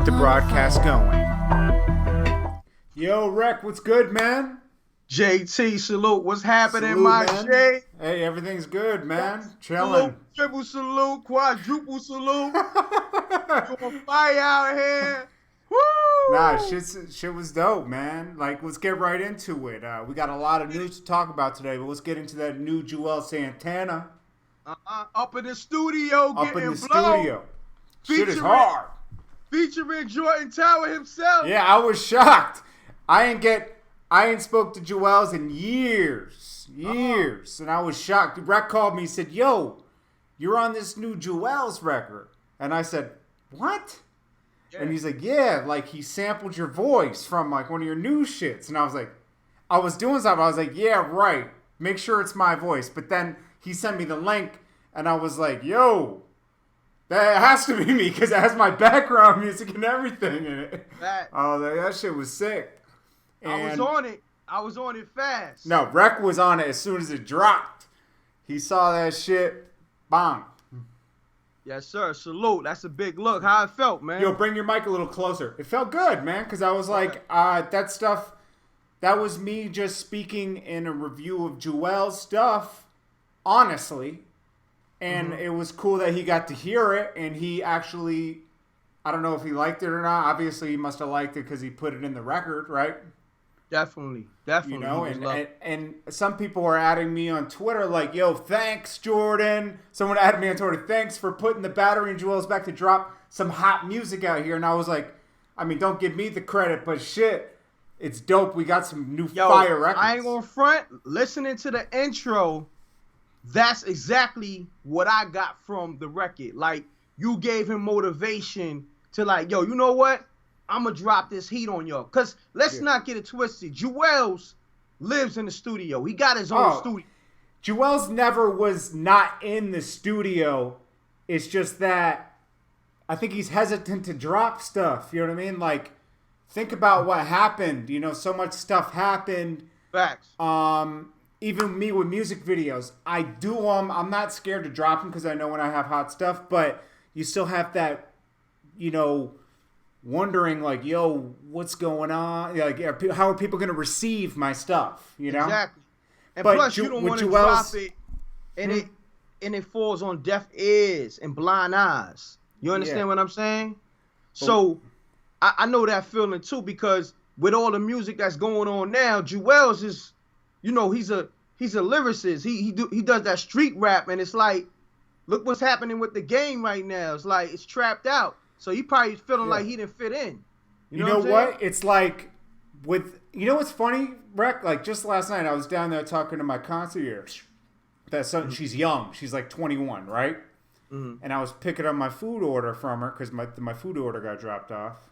keep the broadcast going. Yo, Rec, what's good, man? JT, salute. What's happening, Salute, my man. J? Hey, everything's good, man. Salute, Chilling. triple salute, quadruple salute. You on fire out here? Woo! Nah, shit was dope, man. Like, let's get right into it. We got a lot of news to talk about today, but let's get into that new Joel Santana Up in the studio, up in getting the blown. studio. Shit is Featuring- hard. Featuring Jordan Tower himself. Yeah, I was shocked. I ain't spoke to Joel's in years, and I was shocked. Rec called me and said, "Yo, you're on this new Joel's record," and I said, "What?" Yeah. And he's like, "Yeah, like he sampled your voice from like one of your new shits," and I was like, I was doing something. I was like, "Yeah, right. Make sure it's my voice." But then he sent me the link, and I was like, "Yo, that has to be me because it has my background music and everything in it." That shit was sick. I was on it fast. No, Rec was on it as soon as it dropped. He saw that shit. Bang. Yes, sir. Salute. That's a big look. How it felt, man. Yo, bring your mic a little closer. It felt good, man, because I was like, that stuff, that was me just speaking in a review of Joel's stuff, honestly. And it was cool that he got to hear it, and he actually, I don't know if he liked it or not. Obviously, he must have liked it because he put it in the record, right? Definitely. You know, and some people are adding me on Twitter like, "Yo, thanks, Jordan." Someone added me on Twitter, "Thanks for putting the battery in Joel's back to drop some hot music out here." And I was like, I mean, don't give me the credit, but shit, it's dope. We got some new fire records. I ain't gonna front. Listening to the intro, that's exactly what I got from the record. Like, you gave him motivation to like, yo, you know what? I'm going to drop this heat on y'all. Because let's not get it twisted. Joel's lives in the studio. He got his own studio. Joel's never was not in the studio. It's just that I think he's hesitant to drop stuff. You know what I mean? Like, think about what happened. You know, so much stuff happened. Facts. Even me with music videos. I do them. I'm not scared to drop them because I know when I have hot stuff. But you still have that, you know, wondering like, yo, what's going on? Like, how are people going to receive my stuff? You know, exactly. And but plus, you don't want to drop it, and it falls on deaf ears and blind eyes. You understand what I'm saying? So, I know that feeling too because with all the music that's going on now, Joel's is, you know, he's a lyricist. He does that street rap, and it's like, look what's happening with the game right now. It's like it's trapped out. So he probably feeling like he didn't fit in. You know what? It's like you know what's funny, Rec? Like just last night I was down there talking to my concierge. She's young. She's like 21, right? Mm-hmm. And I was picking up my food order from her because my food order got dropped off.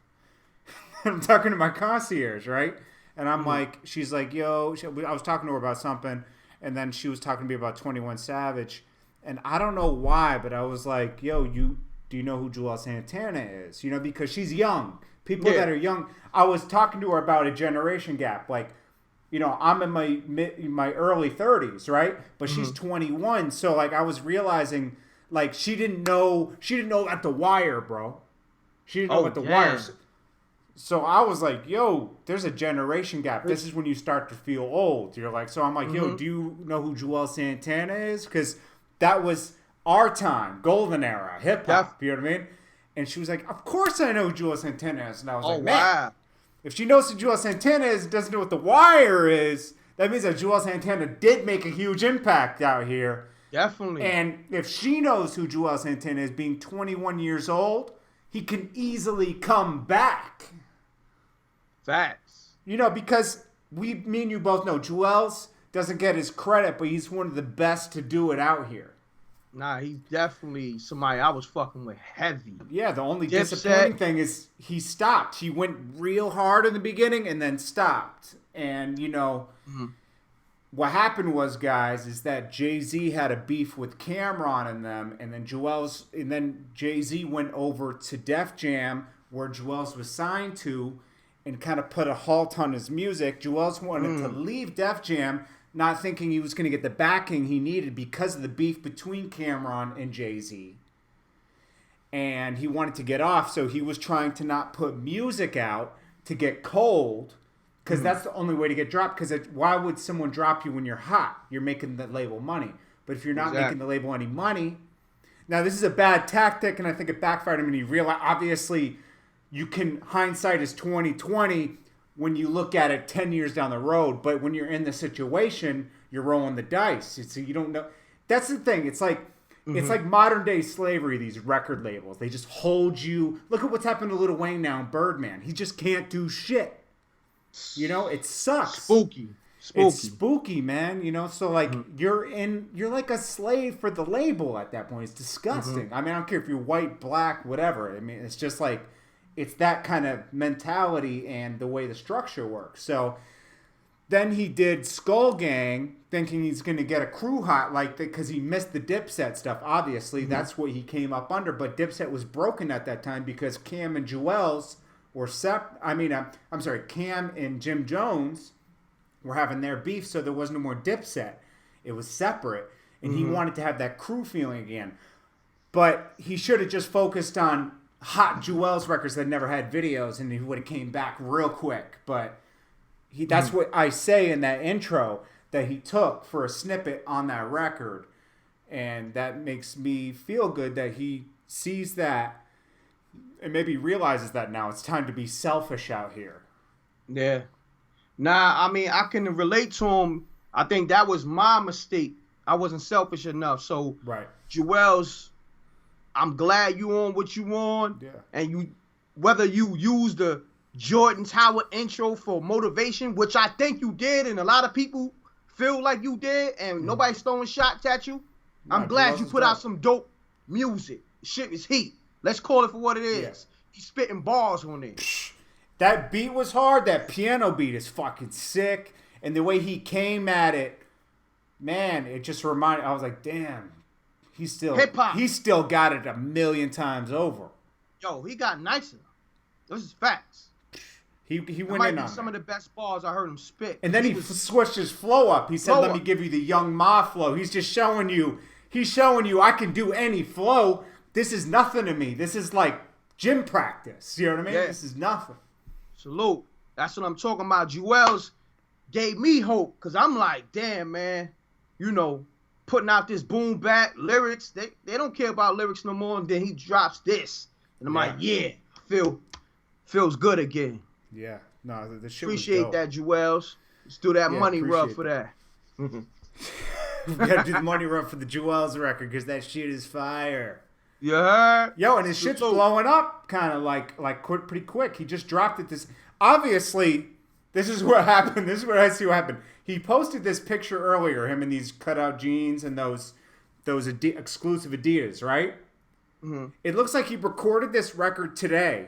I'm talking to my concierge, right? And I'm like, she's like, yo, I was talking to her about something, and then she was talking to me about 21 Savage. And I don't know why, but I was like, yo, do you know who Joel Santana is? You know, because she's young. People that are young. I was talking to her about a generation gap. Like, you know, I'm in my early 30s, right? But she's 21. So, like, I was realizing, like, she didn't know at The Wire, bro. She didn't know at The Wire. So I was like, yo, there's a generation gap. This is when you start to feel old. You're like, so I'm like, yo, do you know who Joel Santana is? Because that was our time, golden era, hip hop. You know what I mean? And she was like, "Of course I know who Joel Santana is." And I was like, "Man, if she knows who Joel Santana is, doesn't know what The Wire is, that means that Joel Santana did make a huge impact out here." Definitely. And if she knows who Joel Santana is, being 21 years old, he can easily come back. Facts. You know, because me and you both know Joel's doesn't get his credit, but he's one of the best to do it out here. Nah, he's definitely somebody I was fucking with heavy. Yeah, the only disappointing thing is he stopped. He went real hard in the beginning and then stopped. And, you know, what happened was, guys, is that Jay-Z had a beef with Cameron and them, and then Jay-Z went over to Def Jam, where Joel's was signed to, and kind of put a halt on his music. Joel's wanted to leave Def Jam, not thinking he was going to get the backing he needed because of the beef between Cameron and Jay-Z. and he wanted to get off, so he was trying to not put music out to get cold, because that's the only way to get dropped. Because why would someone drop you when you're hot? You're making the label money. But if you're not making the label any money, now this is a bad tactic, and I think it backfired him. And he realized, obviously, you can, hindsight is 20/20 when you look at it 10 years down the road. But when you're in the situation, you're rolling the dice. So you don't know. That's the thing. It's like modern day slavery. These record labels, they just hold you. Look at what's happened to Lil Wayne now in Birdman. He just can't do shit. You know, it sucks. Spooky. It's spooky, man. You know, so like you're like a slave for the label at that point. It's disgusting. I mean, I don't care if you're white, black, whatever. I mean, it's just like, it's that kind of mentality and the way the structure works. So then he did Skull Gang, thinking he's going to get a crew hot like that because he missed the Dipset stuff. Obviously, that's what he came up under. But Dipset was broken at that time because Cam and Jewels were Cam and Jim Jones were having their beef, so there was no more Dipset. It was separate, and he wanted to have that crew feeling again. But he should have just focused on hot Jewels records that never had videos, and he would have came back real quick. But that's what I say in that intro that he took for a snippet on that record, and that makes me feel good that he sees that and maybe realizes that now it's time to be selfish out here. Yeah. Nah, I mean, I can relate to him. I think that was my mistake. I wasn't selfish enough. So, Jewels, I'm glad you on what you on. Yeah. And you, whether you use the Jordan Tower intro for motivation, which I think you did, and a lot of people feel like you did, and nobody's throwing shots at you. I'm glad you put out some dope music. Shit is heat. Let's call it for what it is. Yeah. He's spitting bars on it. That beat was hard. That piano beat is fucking sick. And the way he came at it, man, it just reminded. I was like, damn, he's still got it a million times over. Yo, he got nicer. Those is facts. He went might in be on some of the best bars I heard him spit. And then he switched his flow up. He said, "Let me give you the Young Ma flow." He's just showing you. He's showing you I can do any flow. This is nothing to me. This is like gym practice. You know what I mean? Yeah. This is nothing. Salute. That's what I'm talking about. Jewels gave me hope, because I'm like, damn, man, you know, putting out this boom bap lyrics. They don't care about lyrics no more. And then he drops this. And I'm like, yeah, feels good again. Yeah. No, the shit appreciate was dope. That, Jewels. Let's do that money rub for that. We gotta do the money rub for the Jewels record, because that shit is fire. You heard? Yo, and his shit's blowing up kind of like pretty quick. He just dropped it. Obviously, this is what happened. This is where I see what happened. He posted this picture earlier, him in these cutout jeans and those exclusive Adidas, right? Mm-hmm. It looks like he recorded this record today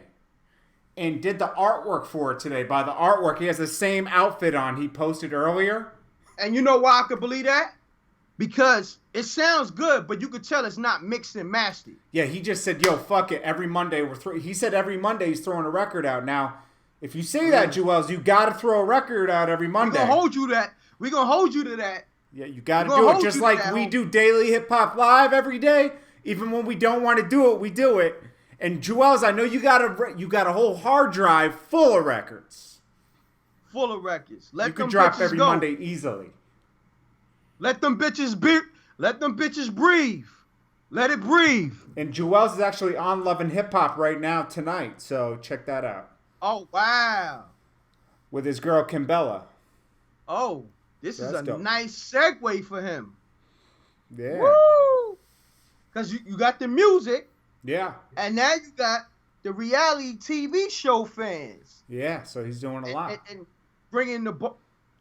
and did the artwork for it today. By the artwork, he has the same outfit on he posted earlier. And you know why I could believe that? Because it sounds good, but you could tell it's not mixed and mastered. Yeah, he just said, yo, fuck it. Every Monday he said every Monday he's throwing a record out. Now, if you say that, Jewels, you got to throw a record out every Monday. We're going to hold you that. We're going to hold you to that. Yeah, you got to do it. Just like we do Daily Hip Hop Live every day. Even when we don't want to do it, we do it. And Jewels, I know you got a whole hard drive full of records. Full of records. You can drop every Monday easily. Let them bitches breathe. Let it breathe. And Jewels is actually on Love and Hip Hop right now tonight, so check that out. Oh, wow. With his girl Kimbella. Oh, this is a nice segue for him. Yeah. Woo! Because you got the music. Yeah. And now you got the reality TV show fans. Yeah, so he's doing a lot. And bringing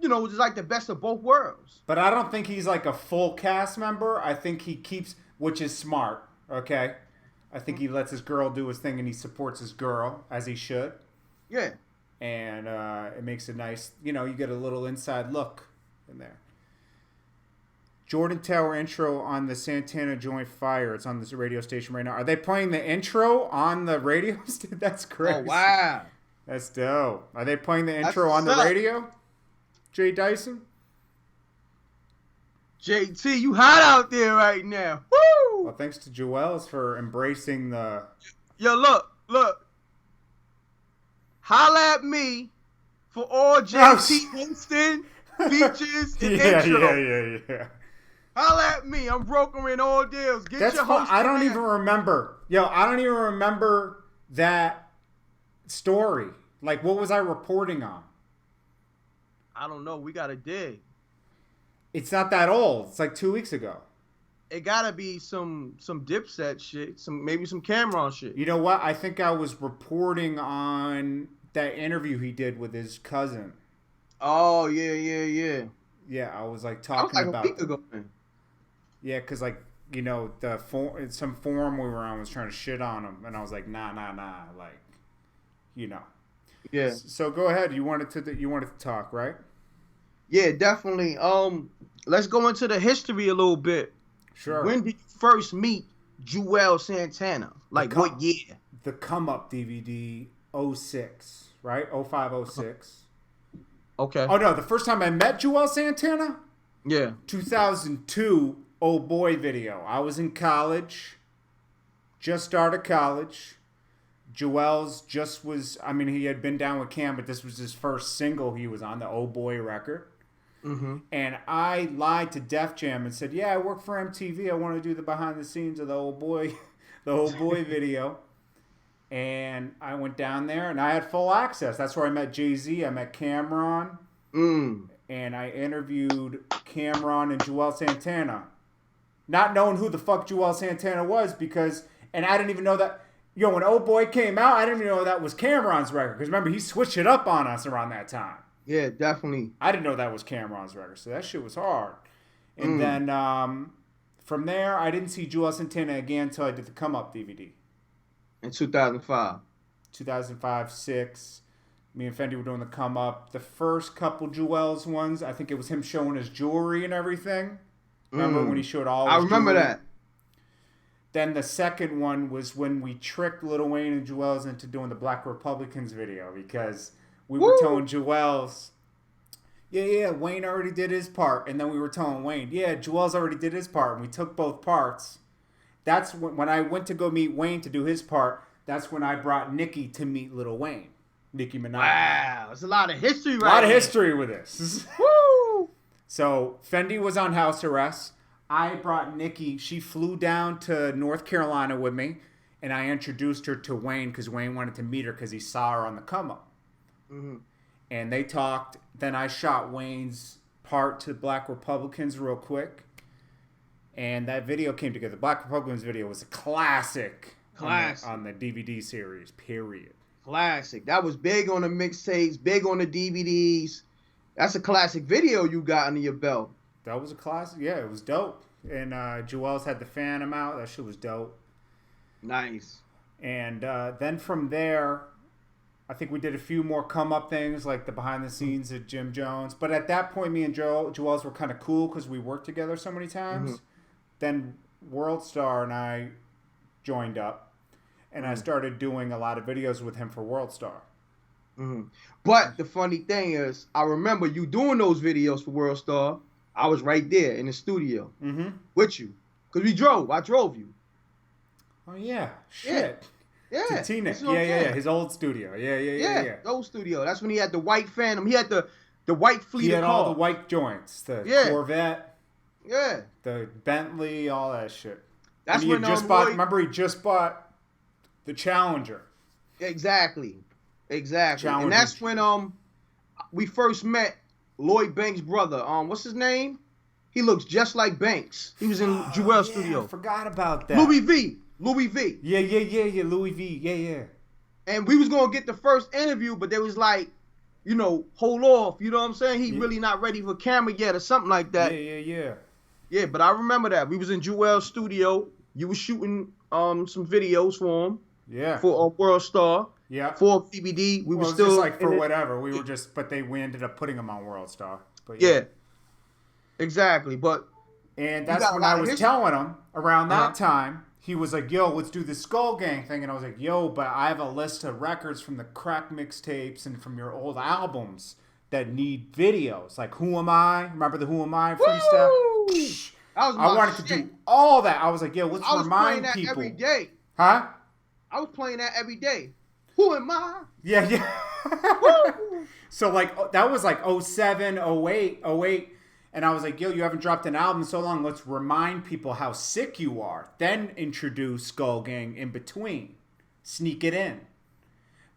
it's like the best of both worlds. But I don't think he's like a full cast member. I think he keeps, which is smart, okay? I think he lets his girl do his thing and he supports his girl, as he should. Yeah. And it makes a nice, you get a little inside look in there. Jordan Tower intro on the Santana Joint Fire. It's on this radio station right now. Are they playing the intro on the radio? That's crazy. Oh, wow. That's dope. Are they playing the intro on the radio? Jay Dyson? JT, you hot out there right now. Woo! Well, thanks to Joel's for embracing the. Yo, look. Holla at me for all JT hosting, features, and intro. Yeah. Holla at me. I'm brokering all deals. Get That's your fun. host. I don't even remember. I don't even remember that story. Like, what was I reporting on? I don't know. We gotta dig. It's not that old. It's like 2 weeks ago. It gotta be some Dipset shit. Maybe some Cameron shit. You know what? I think I was reporting on that interview he did with his cousin. Oh yeah. Yeah, I was like talking about. A week ago, man. Yeah, because like some forum we were on was trying to shit on him, and I was like, nah, like, Yeah. So go ahead. You wanted to talk, right? Yeah, definitely. Let's go into the history a little bit. Sure. When did you first meet Juelz Santana? Like what year? The Come Up DVD 06, right? 05, 06. Okay. Oh no, the first time I met Juelz Santana? Yeah. 2002 Oh Boy video. I was in college. Just started college. Juelz he had been down with Cam, but this was his first single he was on, the Oh Boy record. Mm-hmm. And I lied to Def Jam and said, yeah, I work for MTV. I want to do the behind the scenes of the Oh Boy video. And I went down there and I had full access. That's where I met Jay-Z. I met Cameron. And I interviewed Cameron and Juelz Santana. Not knowing who the fuck Juelz Santana was and I didn't even know that. When Oh Boy came out, I didn't even know that was Cameron's record. Because remember, he switched it up on us around that time. Yeah, definitely. I didn't know that was Cameron's record, so that shit was hard. And then from there, I didn't see Juelz Santana again until I did the Come Up DVD. In 2005. 2005, 6. Me and Fendi were doing the Come Up. The first couple Juelz ones, I think it was him showing his jewelry and everything. Remember when he showed all his remember jewelry? that. Then the second one was when we tricked Lil Wayne and Juelz into doing the Black Republicans video because we were telling Juelz, yeah, Wayne already did his part. And then we were telling Wayne, yeah, Juelz already did his part. And we took both parts. That's when I went to go meet Wayne to do his part. That's when I brought Nicki to meet Lil Wayne. Nicki Minaj. Wow, there's a lot of history right A lot of history with this. Woo! So Fendi was on house arrest. I brought Nicki. She flew down to North Carolina with me. And I introduced her to Wayne because Wayne wanted to meet her because he saw her on the Come Up. Mm-hmm. And they talked. Then I shot Wayne's part to Black Republicans real quick. And that video came together. The Black Republicans video was a classic. On the DVD series, period. Classic. That was big on the mixtapes, big on the DVDs. That's a classic video you got under your belt. That was a classic. Yeah, it was dope. And Juelz had the Phantom out. That shit was dope. Nice. And then from there, I think we did a few more come-up things, like the behind-the-scenes at Jim Jones. But at that point, me and Juelz were kind of cool because we worked together so many times. Mm-hmm. Then World Star and I joined up. And I started doing a lot of videos with him for World Star. Mm-hmm. But the funny thing is, I remember you doing those videos for World Star. I was right there in the studio with you. Because we drove. I drove you. Oh, yeah. Shit. Yeah. To Tina. Yeah. His old studio. Yeah. Old studio. That's when he had the white Phantom. He had the white fleet of cars. He had all the white joints. The Corvette. Yeah. The Bentley, all that shit. That's when he just bought. Remember, he just bought the Challenger. Exactly. Challenger. And that's when we first met Lloyd Banks' brother. What's his name? He looks just like Banks. He was in Juelz's studio. I forgot about that. Louis V. Yeah. Louis V. Yeah. And we was gonna get the first interview, but they was like, hold off. You know what I'm saying? He really not ready for camera yet or something like that. Yeah. Yeah, but I remember that. We was in Juelz's studio. You was shooting some videos for him. Yeah. For World Star. Yeah. For DVD. We were still just like for whatever. We ended up putting him on World Star. But yeah. Exactly. And that's when I was telling him around that time, he was like, yo, let's do the Skull Gang thing. And I was like, yo, but I have a list of records from the crack mixtapes and from your old albums that need videos. Like Who Am I? Remember the Who Am I freestyle? was I my wanted shit. to do all that. I was like, yo, let's remind that people. every day. Huh? I was playing that every day. Who am I? Yeah. Woo! So like that was like 07, 08, 08. And I was like, yo, you haven't dropped an album in so long. Let's remind people how sick you are. Then introduce Skull Gang in between. Sneak it in.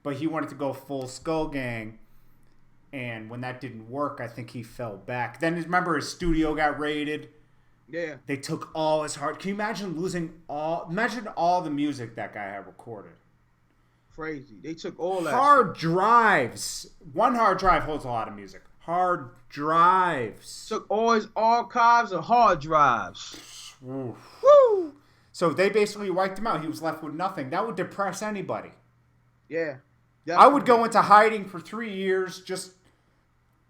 But he wanted to go full Skull Gang. And when that didn't work, I think he fell back. Then remember his studio got raided. Yeah. They took all his hard. Can you imagine imagine all the music that guy had recorded? Crazy. They took all that hard drives. One hard drive holds a lot of music. Hard drives. Took all his archives of hard drives. Oof. Woo! So they basically wiped him out. He was left with nothing. That would depress anybody. Yeah. Definitely. I would go into hiding for 3 years just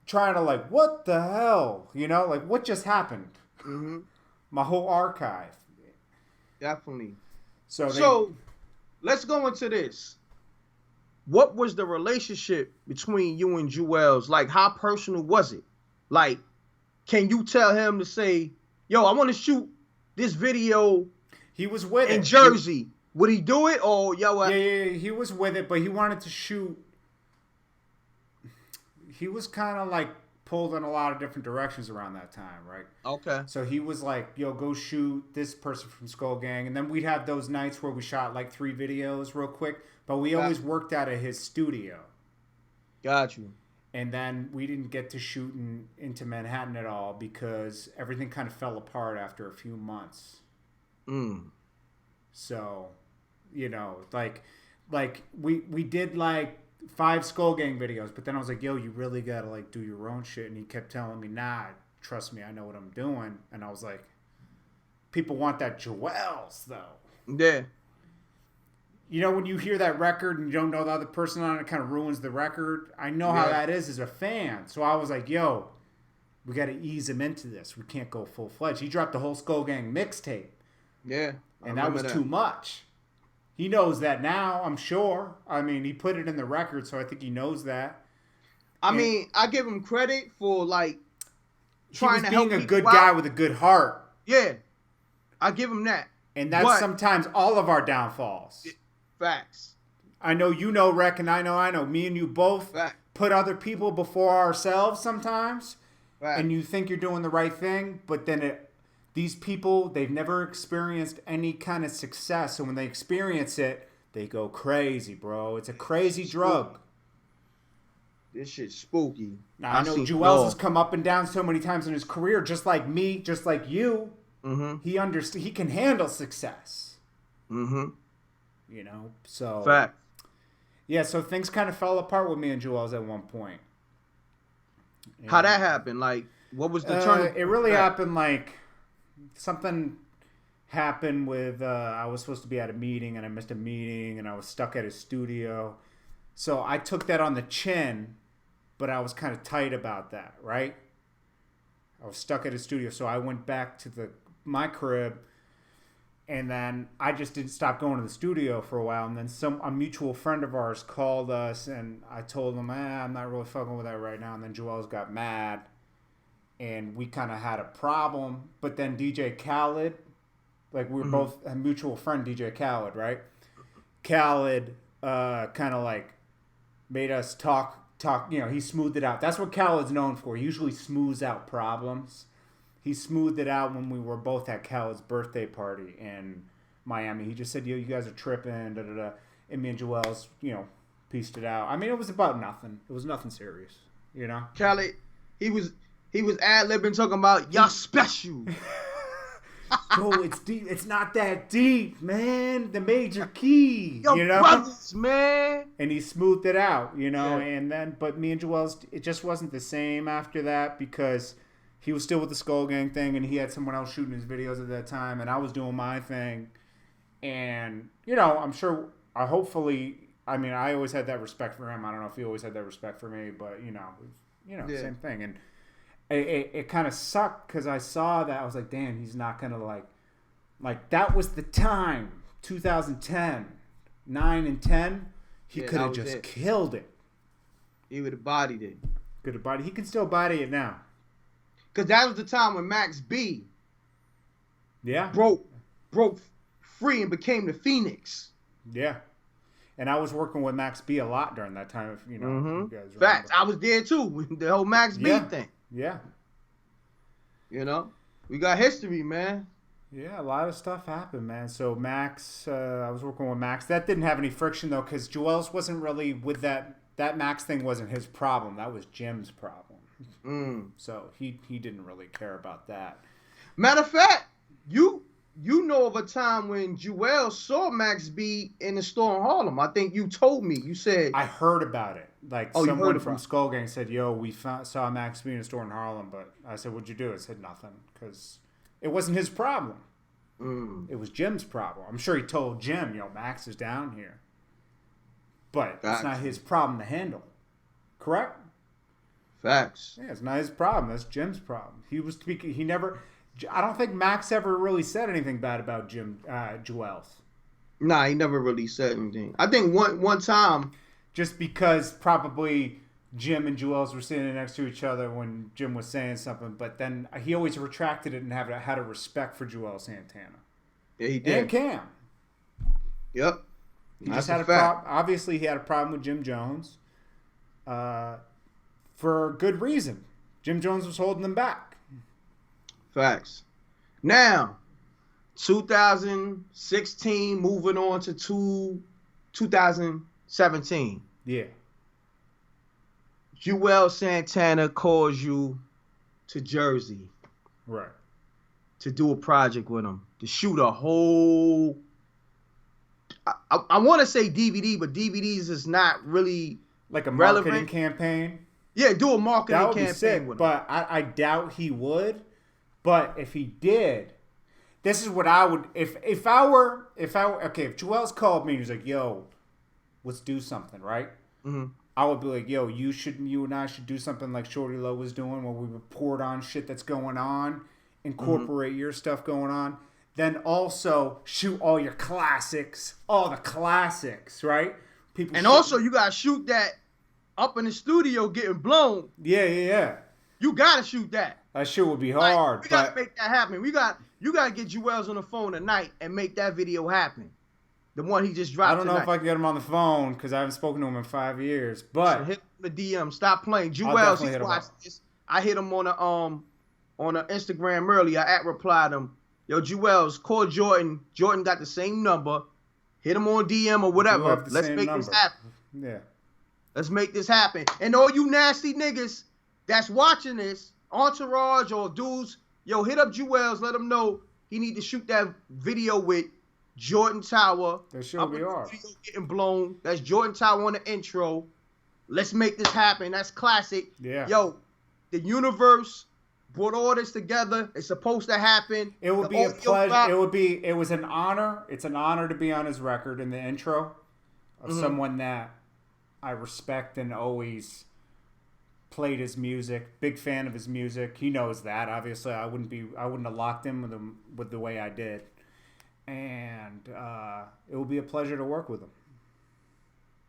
trying to like, what the hell? You know, like what just happened? Mm-hmm. My whole archive. Definitely. So let's go into this. What was the relationship between you and Jewels? Like, how personal was it? Like, can you tell him to say, yo, I want to shoot this video he was with in Jersey. Would he do it? Or, yo, yeah, he was with it, but he wanted to shoot. He was kind of like pulled in a lot of different directions around that time, right? Okay. So he was like, yo, go shoot this person from Skull Gang. And then we'd have those nights where we shot like 3 videos real quick. But we always worked out of his studio. Got you. And then we didn't get to shooting into Manhattan at all because everything kind of fell apart after a few months. So, you know, like we did like 5 Skull Gang videos, but then I was like, yo, you really gotta like do your own shit. And he kept telling me, nah, trust me, I know what I'm doing. And I was like, people want that Jewels though. Yeah. You know, when you hear that record and you don't know the other person on it, kind of ruins the record. I know how that is as a fan. So I was like, yo, we got to ease him into this. We can't go full-fledged. He dropped the whole Skull Gang mixtape. Yeah. And that was too much. He knows that now, I'm sure. I mean, he put it in the record, so I think he knows that. I mean, I give him credit for, like, trying to help being a good guy with a good heart. Yeah. I give him that. And that's sometimes all of our downfalls. Facts. I know you know, Rec, and I know. Me and you both put other people before ourselves sometimes. Fact. And you think you're doing the right thing, but then these people, they've never experienced any kind of success. So when they experience it, they go crazy, bro. It's a crazy drug. This shit's spooky. Now, I know Jewels has come up and down so many times in his career, just like me, just like you. Mm-hmm. He can handle success. Mm-hmm. You know, so fact. Yeah, so things kind of fell apart with me and Jewels at one point. How that happened? Like, what was the turn? It really happened like something happened with I was supposed to be at a meeting and I missed a meeting and I was stuck at his studio. So I took that on the chin, but I was kind of tight about that, right? I was stuck at his studio, so I went back to my crib. And then I just didn't stop going to the studio for a while. And then a mutual friend of ours called us, and I told him, I'm not really fucking with that right now. And then Jewels got mad, and we kind of had a problem. But then DJ Khaled, like we were both a mutual friend, DJ Khaled, right? Khaled kind of like made us talk. You know, he smoothed it out. That's what Khaled's known for. He usually smooths out problems. He smoothed it out when we were both at Khaled's birthday party in Miami. He just said, yo, you guys are tripping, da-da-da. And me and Jewels, you know, pieced it out. I mean, it was about nothing. It was nothing serious, you know? Khaled, he was ad-libbing talking about, y'all special. Yo, it's deep. It's not that deep, man. The major key, yo, you know? brothers, man. And he smoothed it out, you know? Yeah. And then, but me and Jewels, it just wasn't the same after that because he was still with the Skull Gang thing, and he had someone else shooting his videos at that time, and I was doing my thing. And, you know, I'm sure, I always had that respect for him. I don't know if he always had that respect for me, but, same thing. And it kind of sucked because I saw that. I was like, damn, he's not going to, like, that was the time, 2010, 9 and 10. He could have just killed it. He would have bodied it. Could have bodied. He can still body it now. Because that was the time when Max B Yeah. broke free and became the Phoenix. Yeah. And I was working with Max B a lot during that time, if you know. You guys remember. Facts. I was there too. The whole Max B thing. Yeah. You know, we got history, man. Yeah, a lot of stuff happened, man. So Max, I was working with Max. That didn't have any friction though, because Joel's wasn't really with that. That Max thing wasn't his problem. That was Jim's problem. So he didn't really care about that. Matter of fact, you know of a time when Joel saw Max B in the store in Harlem. I think you told me. You said I heard about it. Like someone from Skull Gang said, "Yo, we saw Max B in a store in Harlem." But I said, "What'd you do?" I said, "Nothing," because it wasn't his problem. It was Jim's problem. I'm sure he told Jim, "Yo, Max is down here," but it's not his problem to handle. Correct? Facts. Yeah, it's not his problem. That's Jim's problem. He was speaking. He never. I don't think Max ever really said anything bad about Joel's. Nah, he never really said anything. I think one time, just because probably Jim and Joel's were sitting next to each other when Jim was saying something, but then he always retracted it and had a respect for Joel Santana. Yeah, he did. And Cam. Yep. He just had a problem. Obviously, he had a problem with Jim Jones. For good reason. Jim Jones was holding them back. Facts. Now, 2016, moving on to 2017. Yeah. Joel Santana calls you to Jersey. Right. To do a project with him. To shoot a whole... I want to say DVD, but DVDs is not really like a relevant. Marketing campaign? Yeah, do a marketing that would campaign be sick, with him. But I doubt he would. But if he did, this is what I would... If Joel's called me and he's like, "Yo, let's do something," right? I would be like, "Yo, you and I should do something like Shorty Low was doing, where we report on shit that's going on, incorporate your stuff going on, then also shoot all your classics, all the classics, right?" Also, you gotta shoot that up in the studio getting blown. Yeah. You gotta shoot that. That shit would be hard. We gotta make that happen. You gotta get Joel's on the phone tonight and make that video happen. The one he just dropped. I don't know if I can get him on the phone because I haven't spoken to him in 5 years. But so hit the DM. Stop playing. Joel's. He's watched this. I hit him on a Instagram earlier. I replied him. Yo, Joel's, call Jordan. Jordan got the same number. Hit him on DM or whatever. Let's make this happen. Yeah. Let's make this happen. And all you nasty niggas that's watching this, entourage or dudes, yo, hit up Joel's. Let him know he need to shoot that video with Jordan Tower. That should be hard. Getting blown. That's Jordan Tower on the intro. Let's make this happen. That's classic. Yeah. Yo, the universe brought all this together. It's supposed to happen. It would be a pleasure. It was an honor. It's an honor to be on his record in the intro of someone that I respect and always played his music. Big fan of his music. He knows that. Obviously, I wouldn't have locked in with the way I did. And it will be a pleasure to work with him.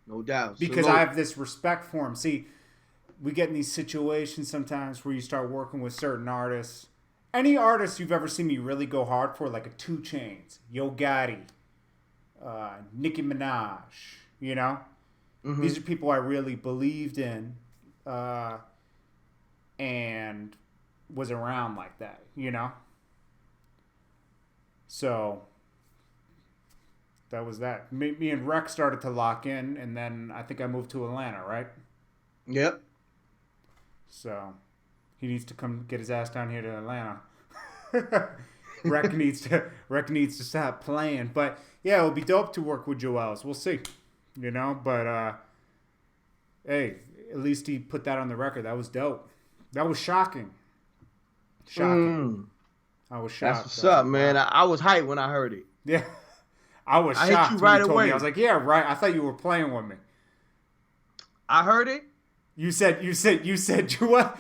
No doubt. Because I have this respect for him. See, we get in these situations sometimes where you start working with certain artists. Any artist you've ever seen me really go hard for, like a 2 Chainz, Yo Gotti, Nicki Minaj, you know? These are people I really believed in and was around like that, you know? So that was that. Me and Rex started to lock in, and then I think I moved to Atlanta, right? Yep. So he needs to come get his ass down here to Atlanta. Rex needs to stop playing. But yeah, it would be dope to work with Joel's. We'll see. You know, but hey, at least he put that on the record. That was dope. That was shocking. I was shocked. That's what's up, man. I was hyped when I heard it. Yeah. I was shocked. Hit you right away. Me. I was like, yeah, right. I thought you were playing with me. I heard it. You said, Joel.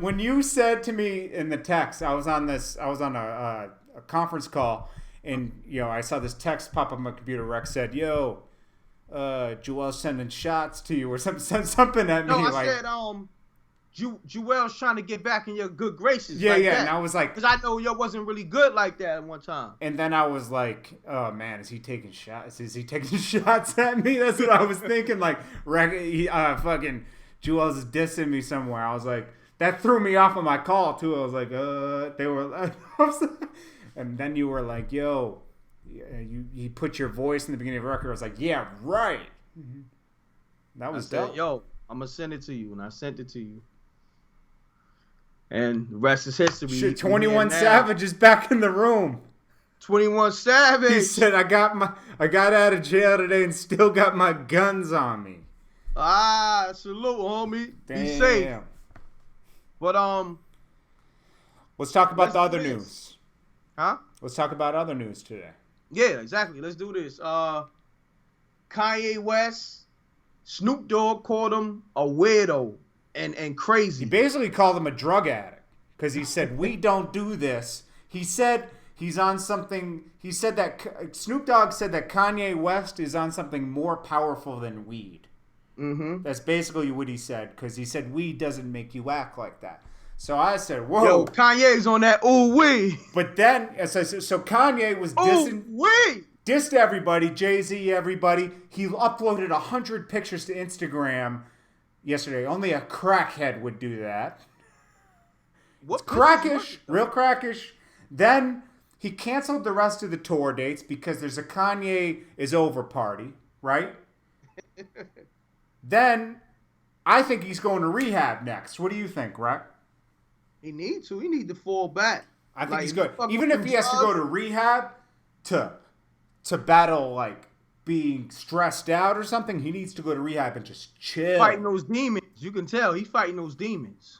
When you said to me in the text, I was on a conference call, and I saw this text pop up on my computer. Rex said, "Yo, Joel's sending shots to you," or something at me. No, I said, Jewel's trying to get back in your good graces. Yeah, like yeah. that. And I was like, because I know yo wasn't really good like that at one time. And then I was like, oh man, is he taking shots? Is he taking shots at me? That's what I was thinking. Like, fucking Jewel's is dissing me somewhere. I was like, that threw me off of my call too. I was like, they were, and then you were like, yo, you put your voice in the beginning of the record. I was like, yeah, right. That was dope. Yo, I'm gonna send it to you, and I sent it to you. And the rest is history. Shit, 21 Savage is back in the room. 21 Savage. He said, I got out of jail today and still got my guns on me. Ah, salute, homie. Damn. Be safe. But let's talk about the other news. Huh? Let's talk about other news today. Yeah, exactly. Let's do this. Kanye West, Snoop Dogg called him a weirdo and crazy. He basically called him a drug addict because he said, we don't do this. He said he's on something. He said that Snoop Dogg said that Kanye West is on something more powerful than weed. Mm-hmm. That's basically what he said, because he said weed doesn't make you act like that. So I said, whoa. Yo, Kanye's on that ooh wee. But then, so Kanye was dissed everybody, Jay-Z, everybody. He uploaded 100 pictures to Instagram yesterday. Only a crackhead would do that. What? It's crackish, real crackish. Then he canceled the rest of the tour dates because there's a Kanye is over party, right? Then I think he's going to rehab next. What do you think, Rec? He needs to. He need to fall back. I think he's good. Even if he has to go to rehab to battle like being stressed out or something, he needs to go to rehab and just chill. Fighting those demons. You can tell he's fighting those demons.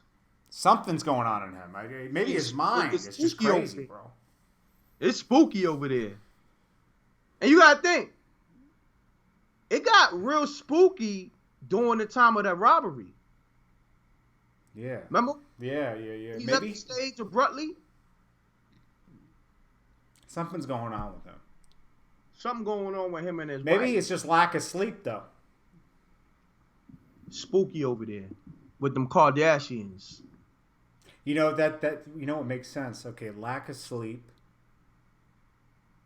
Something's going on in him. Maybe his mind is just crazy, bro. It's spooky over there. And you gotta think, it got real spooky during the time of that robbery. Yeah. Remember? Yeah. He left the stage abruptly. Something's going on with him. Something going on with him and his wife. Maybe it's just lack of sleep, though. Spooky over there with them Kardashians. You know that it makes sense. Okay, lack of sleep.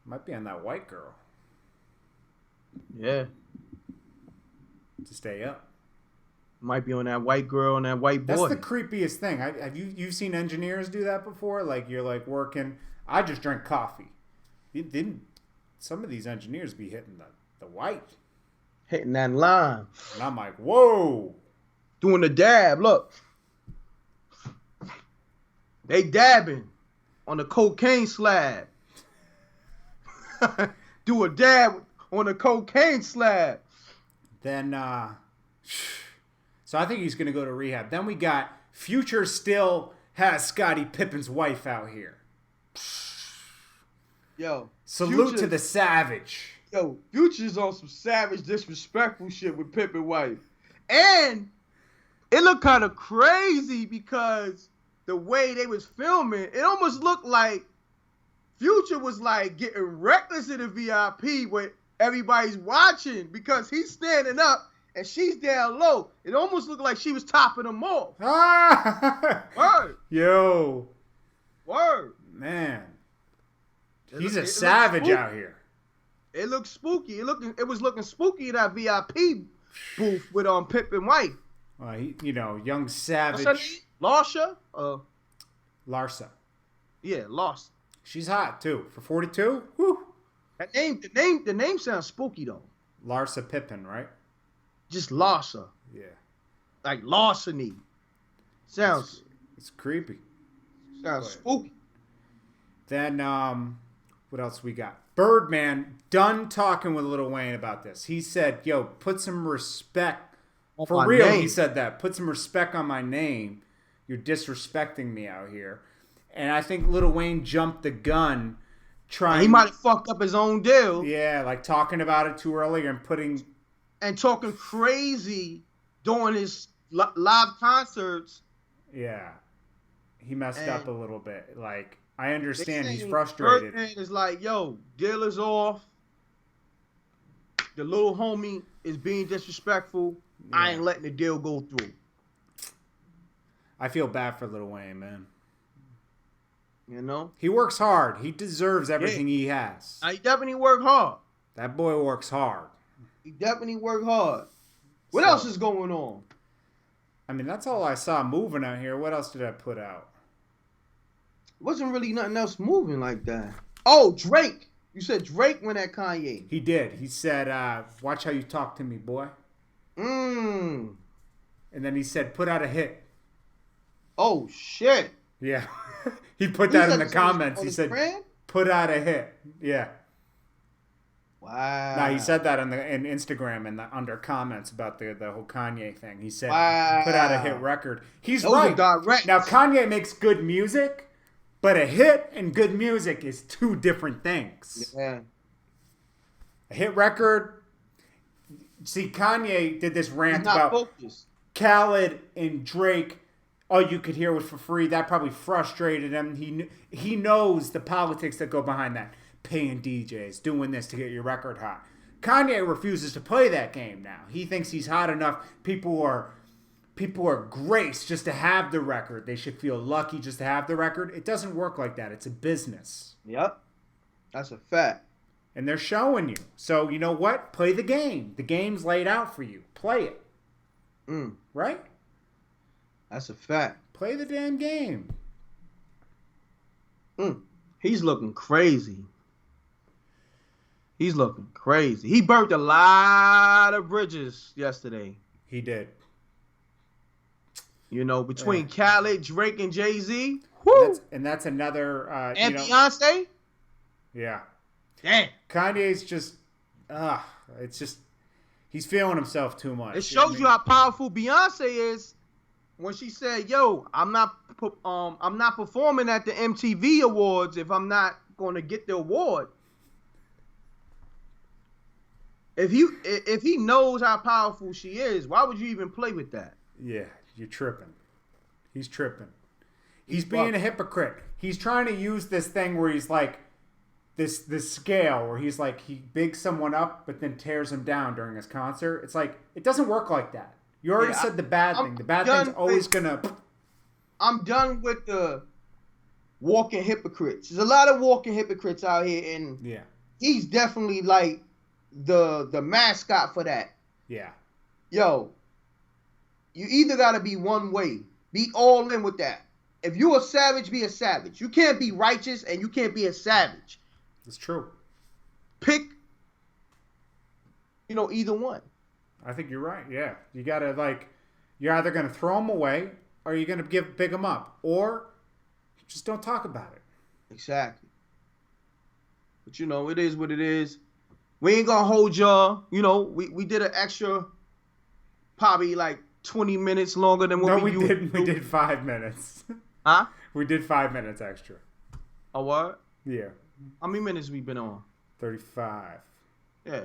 Might be on that white girl. Yeah. To stay up. Might be on that white girl and that white boy. That's the creepiest thing. Have you've seen engineers do that before? Like you're like working. I just drank coffee. Some of these engineers be hitting the white. Hitting that line. And I'm like, whoa. Doing the dab. Look. They dabbing on the cocaine slab. Do a dab on the cocaine slab. Then, so I think he's going to go to rehab. Then we got Future still has Scottie Pippen's wife out here. Yo. Salute to the savage. Yo, Future's on some savage, disrespectful shit with Pippen wife. And it looked kind of crazy because the way they was filming, it almost looked like Future was like getting reckless in the VIP when everybody's watching because he's standing up and she's down low. It almost looked like she was topping him off. Word. Yo. Word. Man. He's a savage out here. It looked spooky. It was looking spooky in that VIP booth with Pippen wife. Young savage. What's her name? Larsha? Larsa. Yeah, Larsa. She's hot too. For 42? Whew. The name sounds spooky though. Larsa Pippen, right? Just Larsa. Yeah. Like larceny. Sounds. It's creepy. Sounds spooky. Then what else we got? Birdman done talking with Lil Wayne about this. He said, "Yo, put some respect for real." Name. He said that. Put some respect on my name. You're disrespecting me out here. And I think Lil Wayne jumped the gun. He might have fucked up his own deal. Yeah, like talking about it too early and talking crazy during his live concerts. Yeah, he messed up a little bit. Like I understand he's frustrated. Birdman is like, yo, deal is off. The little homie is being disrespectful. Yeah. I ain't letting the deal go through. I feel bad for Lil Wayne, man. You know? He works hard. He deserves everything he has. He definitely work hard. That boy works hard. He definitely work hard. What else is going on? I mean, that's all I saw moving out here. What else did I put out? Wasn't really nothing else moving like that. Oh, Drake. You said Drake went at Kanye. He did. He said, watch how you talk to me, boy. And then he said, put out a hit. Oh, shit. Yeah. He put that in the comments. He said, put out a hit. Yeah. Wow. Nah, he said that in Instagram and under comments about the whole Kanye thing. He said, put out a hit record. He's right. Now, Kanye makes good music, but a hit and good music is two different things. Yeah. A hit record. See, Kanye did this rant about focused. Khaled and Drake. All you could hear was for free. That probably frustrated him. He knows the politics that go behind that. Paying DJs, doing this to get your record hot. Kanye refuses to play that game now. He thinks he's hot enough. People are graced just to have the record. They should feel lucky just to have the record. It doesn't work like that. It's a business. Yep. That's a fact. And they're showing you. So you know what? Play the game. The game's laid out for you. Play it. Right? That's a fact. Play the damn game. He's looking crazy. He's looking crazy. He burnt a lot of bridges yesterday. He did. You know, between Khaled, Drake, and Jay-Z. That's another... and Beyonce? Yeah. Damn. Kanye's just... it's just... He's feeling himself too much. It shows you how powerful Beyonce is when she said, yo, I'm not performing at the MTV Awards if I'm not going to get the award. If he knows how powerful she is, why would you even play with that? Yeah, you're tripping. He's tripping. He's being a hypocrite. He's trying to use this thing where he's like this scale where he's like he bigs someone up but then tears him down during his concert. It's like it doesn't work like that. You already said the bad thing. The bad thing's always gonna. I'm done with the walking hypocrites. There's a lot of walking hypocrites out here, and he's definitely like the mascot for that. Yeah. Yo, you either gotta be one way. Be all in with that. If you a savage, be a savage. You can't be righteous and you can't be a savage. It's true. Pick, either one. I think you're right. Yeah. You gotta you're either gonna throw them away or you're gonna big them up, or just don't talk about it. Exactly. But it is what it is. We ain't gonna hold y'all. We did an extra, probably like 20 minutes longer than what we didn't. We did 5 minutes. Huh? We did 5 minutes extra. A what? Yeah. How many minutes we been on? 35. Yeah.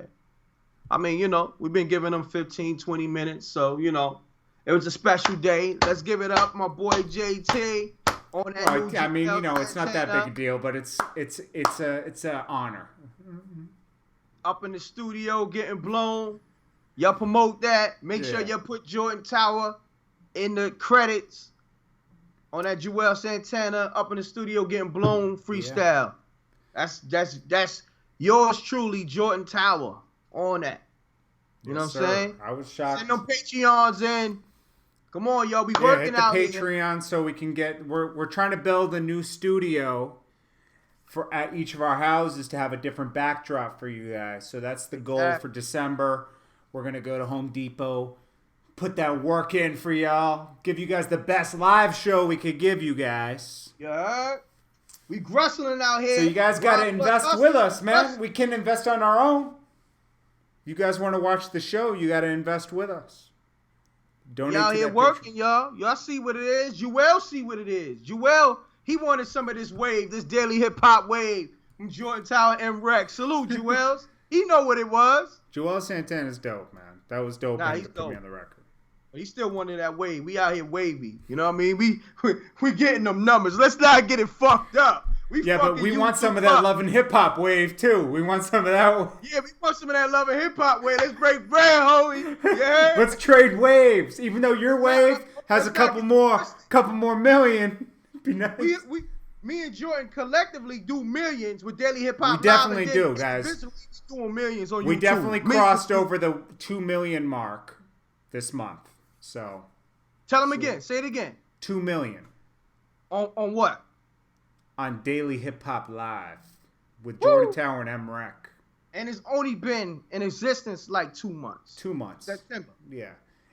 I mean, we've been giving them 15, 20 minutes. So, it was a special day. Let's give it up, my boy JT. On that I mean, it's not that big a deal, but it's an honor. Up in the studio, getting blown. Y'all promote that. Make sure you put Jordan Tower in the credits on that Joel Santana up in the studio getting blown freestyle. That's yours truly, Jordan Tower, on that. You know what I'm saying? I was shocked. Send them Patreons in. Come on, y'all. We working out here. Hit the Patreon so we can we're trying to build a new studio at each of our houses to have a different backdrop for you guys. So that's the goal for December. We're going to go to Home Depot, put that work in for y'all, give you guys the best live show we could give you guys. Yeah. We wrestling out here. So you guys got to invest with us, man. We can invest on our own. You guys want to watch the show, you got to invest with us. Donate y'all here working, y'all. Y'all see what it is. Joel see what it is. Joel, he wanted some of this wave, this daily hip-hop wave from Jordan Tower and Rex. Salute, Joel. He know what it was. Joel Santana's dope, man. That was dope. He's to put me on the record. He still wanted that wave. We out here wavy. You know what I mean? We getting them numbers. Let's not get it fucked up. But we want some of that love and hip hop wave too. We want some of that. Yeah, we want some of that love and hip hop wave. Let's break bread, homie. Yeah. Let's trade waves. Even though your wave has a couple more million. Be nice. Me and Jordan collectively do millions with Daily Hip Hop. We definitely do, guys. Doing millions on YouTube. We definitely crossed over the 2 million mark this month. So tell them again. Say it again. 2 million. On what? On Daily Hip Hop Live with Jordan Tower and MREC. And it's only been in existence like 2 months. 2 months. September. Yeah.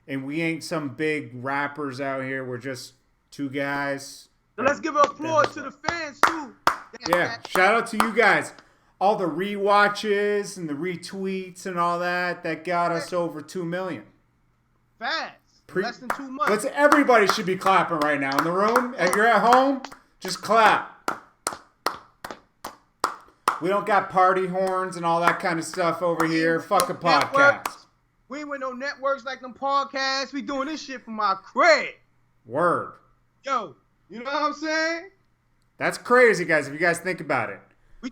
And we ain't some big rappers out here. We're just two guys. So let's give an applause to the fans too. Shout out to you guys. All the rewatches and the retweets and all that got us over 2 million. Fast. Less than 2 months. Everybody should be clapping right now in the room. If you're at home, just clap. We don't got party horns and all that kind of stuff over here. Fuck a podcast. We ain't with no networks like them podcasts. We doing this shit from our crib. Word. Yo, you know what I'm saying? That's crazy, guys, if you guys think about it.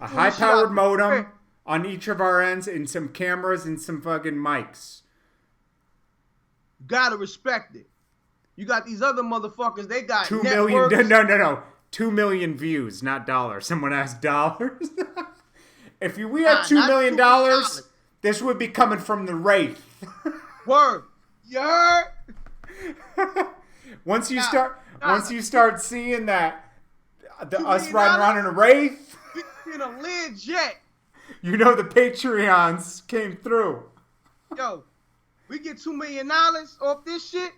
A high-powered modem on each of our ends and some cameras and some fucking mics. Gotta respect it. You got these other motherfuckers, they got 2 networks. million. No. 2 million views, not dollars. Someone asked dollars. If we had $2 million, this would be coming from the Wraith. Word. You heard? Once you start seeing that, us riding around in a Wraith, in a lead jet. You know the Patreons came through. Yo, we get $2 million off this shit.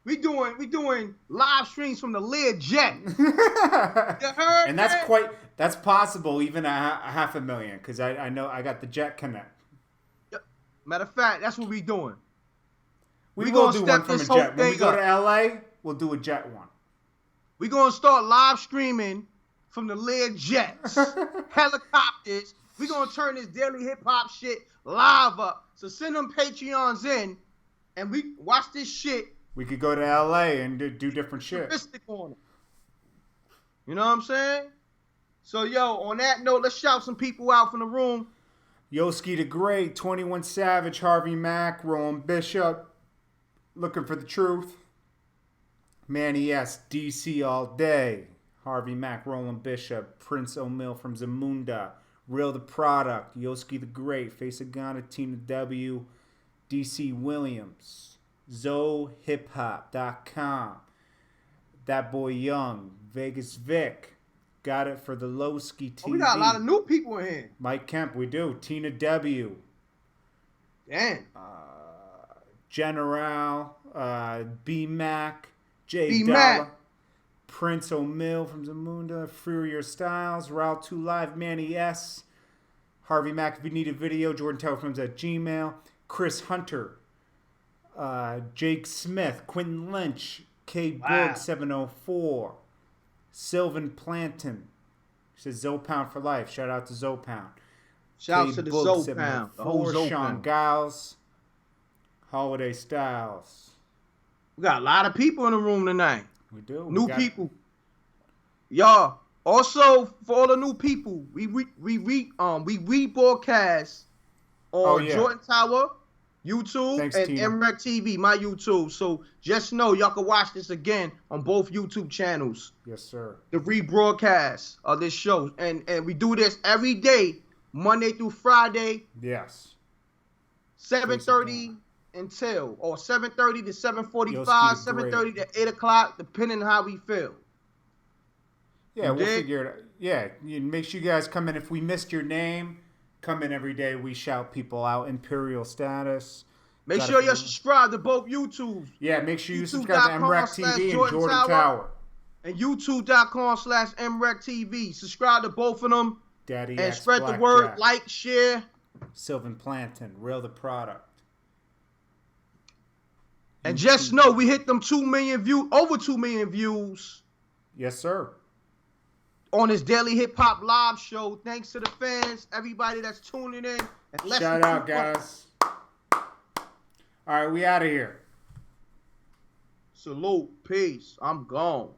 We doing live streams from the lead jet. You heard? And that's possible even a $500,000 because I know I got the jet connect. Matter of fact, that's what we doing. We will do one from a jet. When we go to LA, we'll do a jet one. We're going to start live streaming from the lead jets, helicopters. We're going to turn this daily hip hop shit live up. So send them Patreons in and we watch this shit. We could go to LA and do different shit. On it. You know what I'm saying? So, yo, on that note, let's shout some people out from the room. Yoski the Great, 21 Savage, Harvey Mack, Rowan Bishop, Looking for the Truth, Manny S, DC All Day, Harvey Mack, Roland Bishop, Prince O'Mill from Zamunda, Real the Product, Yoski the Great, Face of Ghana, Tina W, DC Williams, ZoHipHop.com, That Boy Young, Vegas Vic, Got It for the Lowski TV. We got a lot of new people in here. Mike Kemp, we do. Tina W. Damn. General, B-Mac, J Dollar, Prince O'Mill from Zamunda, Freer Styles, Route 2 Live, Manny S, Harvey Mack, if you need a video, jordantowerfilms at Gmail, Chris Hunter, Jake Smith, Quentin Lynch, K. Borg 704, Sylvan Planton. He says Zopound for life. Shout out to Zopound. Shout out to the Zopound. The whole Zopound. Sean Giles, Holiday Styles. We got a lot of people in the room tonight. We do. New people. Y'all, also for all the new people, we rebroadcast on Jordan Tower, YouTube, and MREC TV, my YouTube. So just know y'all can watch this again on both YouTube channels. Yes, sir. The rebroadcast of this show. And we do this every day, Monday through Friday. Yes. 7:30 until, or 7:30 to 7:45, 7:30 to 8 o'clock, depending on how we feel. Yeah, we'll figure it out. Yeah, make sure you guys come in. If we missed your name, come in every day. We shout people out. Imperial Status. Make sure you subscribe to both YouTubes. Yeah, make sure you subscribe to MREC TV and Jordan Tower. And YouTube.com/MREC TV. Subscribe to both of them. Daddy and spread the word. Jack. Like, share. Sylvan Planton. Real the Product. And just know we hit them 2 million views, over 2 million views. Yes, sir. On this daily hip hop live show. Thanks to the fans, everybody that's tuning in. And shout out, guys. All right, we out of here. Salute. Peace. I'm gone.